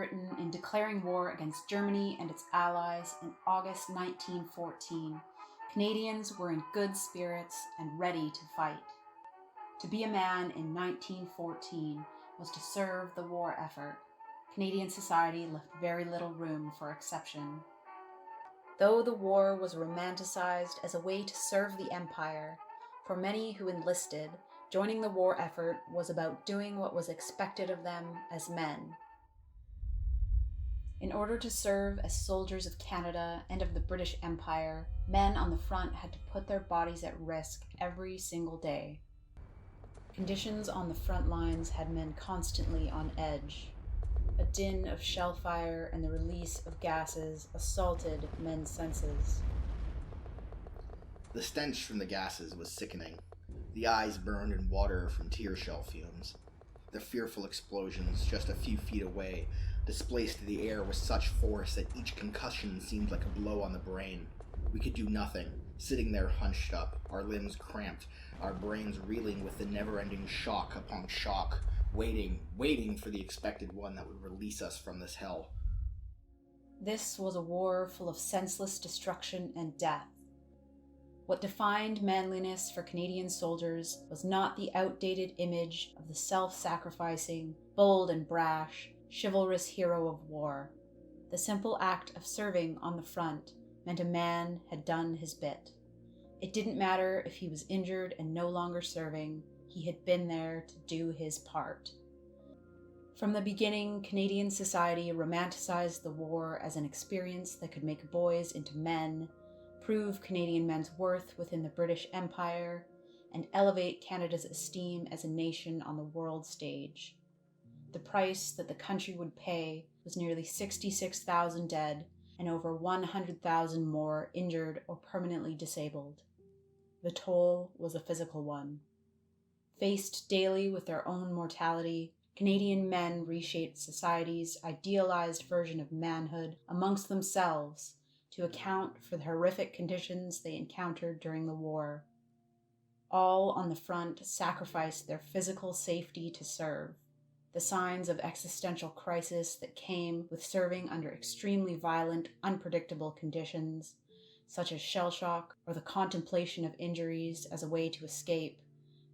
Britain in declaring war against Germany and its allies in August 1914, Canadians were in good spirits and ready to fight. To be a man in 1914 was to serve the war effort. Canadian society left very little room for exception. Though the war was romanticized as a way to serve the Empire, for many who enlisted, joining the war effort was about doing what was expected of them as men. In order to serve as soldiers of Canada and of the British Empire, men on the front had to put their bodies at risk every single day. Conditions on the front lines had men constantly on edge. A din of shell fire and the release of gases assaulted men's senses. The stench from the gases was sickening. The eyes burned in water from tear shell fumes. The fearful explosions just a few feet away displaced the air with such force that each concussion seemed like a blow on the brain. We could do nothing, sitting there hunched up, our limbs cramped, our brains reeling with the never-ending shock upon shock, waiting for the expected one that would release us from this hell. This was a war full of senseless destruction and death. What defined manliness for Canadian soldiers was not the outdated image of the self-sacrificing, bold and brash, chivalrous hero of war. The simple act of serving on the front meant a man had done his bit. It didn't matter if he was injured and no longer serving, he had been there to do his part. From the beginning, Canadian society romanticized the war as an experience that could make boys into men, prove Canadian men's worth within the British Empire, and elevate Canada's esteem as a nation on the world stage. The price that the country would pay was nearly 66,000 dead and over 100,000 more injured or permanently disabled. The toll was a physical one. Faced daily with their own mortality, Canadian men reshaped society's idealized version of manhood amongst themselves to account for the horrific conditions they encountered during the war. All on the front sacrificed their physical safety to serve. The signs of existential crisis that came with serving under extremely violent, unpredictable conditions, such as shell shock or the contemplation of injuries as a way to escape,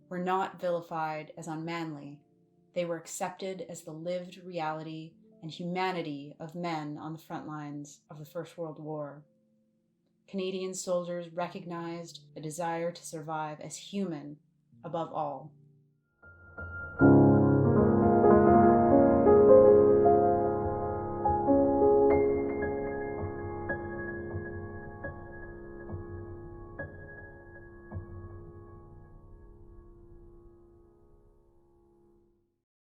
were not vilified as unmanly. They were accepted as the lived reality and humanity of men on the front lines of the First World War. Canadian soldiers recognized a desire to survive as human above all.